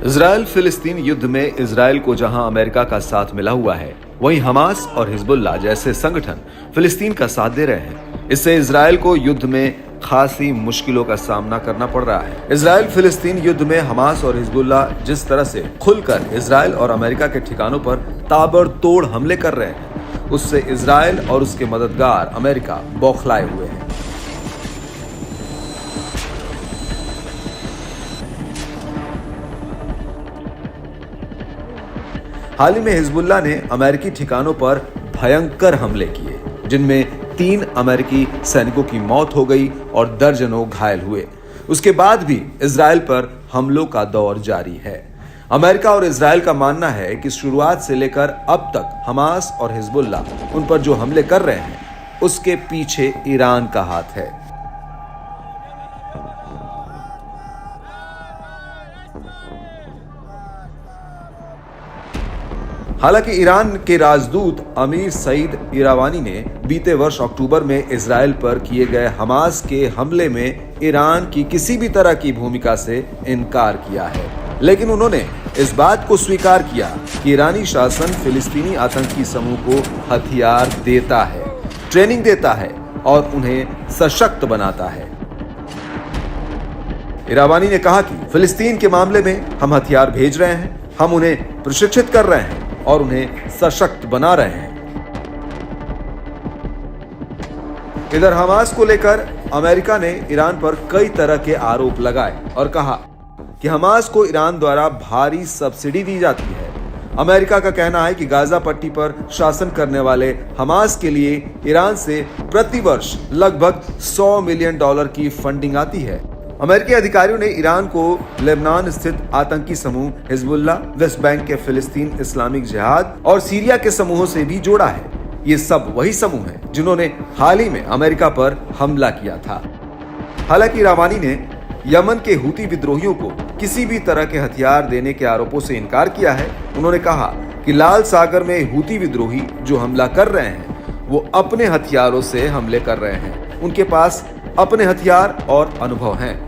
Israel फिलिस्तीन युद्ध में इजराइल को जहां अमेरिका का साथ मिला हुआ है, वहीं हमास और हिजबुल्लाह जैसे संगठन फिलिस्तीन का साथ दे रहे हैं। इससे इजराइल को युद्ध में खासी मुश्किलों का सामना करना पड़ रहा है। इजराइल फिलिस्तीन युद्ध में हमास और हिजबुल्लाह जिस तरह से खुलकर इजराइल और अमेरिका के ठिकानों पर ताबड़तोड़ हमले कर रहे हैं, उससे इजराइल और उसके मददगार अमेरिका बौखलाए हुए हैं। हाल ही में हिजबुल्लाह ने अमेरिकी ठिकानों पर भयंकर हमले किए, जिनमें 3 अमेरिकी सैनिकों की मौत हो गई और दर्जनों घायल हुए। उसके बाद भी इजराइल पर हमलों का दौर जारी है। अमेरिका और इजराइल का मानना है कि शुरुआत से लेकर अब तक हमास और हिजबुल्लाह उन पर जो हमले कर रहे हैं, उसके पीछे ईरान का हाथ है। हालांकि ईरान के राजदूत अमीर सईद इरावानी ने बीते वर्ष अक्टूबर में इजराइल पर किए गए हमास के हमले में ईरान की किसी भी तरह की भूमिका से इनकार किया है, लेकिन उन्होंने इस बात को स्वीकार किया कि ईरानी शासन फिलिस्तीनी आतंकी समूह को हथियार देता है, ट्रेनिंग देता है और उन्हें सशक्त बनाता है। इरावानी ने कहा कि फिलिस्तीन के मामले में हम हथियार भेज रहे हैं, हम उन्हें प्रशिक्षित कर रहे हैं और उन्हें सशक्त बना रहे हैं। इधर हमास को लेकर अमेरिका ने ईरान पर कई तरह के आरोप लगाए और कहा कि हमास को ईरान द्वारा भारी सब्सिडी दी जाती है। अमेरिका का कहना है कि गाजा पट्टी पर शासन करने वाले हमास के लिए ईरान से प्रतिवर्ष लगभग $100 मिलियन की फंडिंग आती है। अमेरिकी अधिकारियों ने ईरान को लेबनान स्थित आतंकी समूह हिजबुल्लाह, वेस्ट बैंक के फिलिस्तीन इस्लामिक जिहाद और सीरिया के समूहों से भी जोड़ा है। ये सब वही समूह हैं जिन्होंने हाल ही में अमेरिका पर हमला किया था। हालांकि इरावानी ने यमन के हूती विद्रोहियों को किसी भी तरह के हथियार देने के आरोपों से इनकार किया है। उन्होंने कहा कि लाल सागर में हूती विद्रोही जो हमला कर रहे हैं, वो अपने हथियारों से हमले कर रहे हैं। उनके पास अपने हथियार और अनुभव हैं।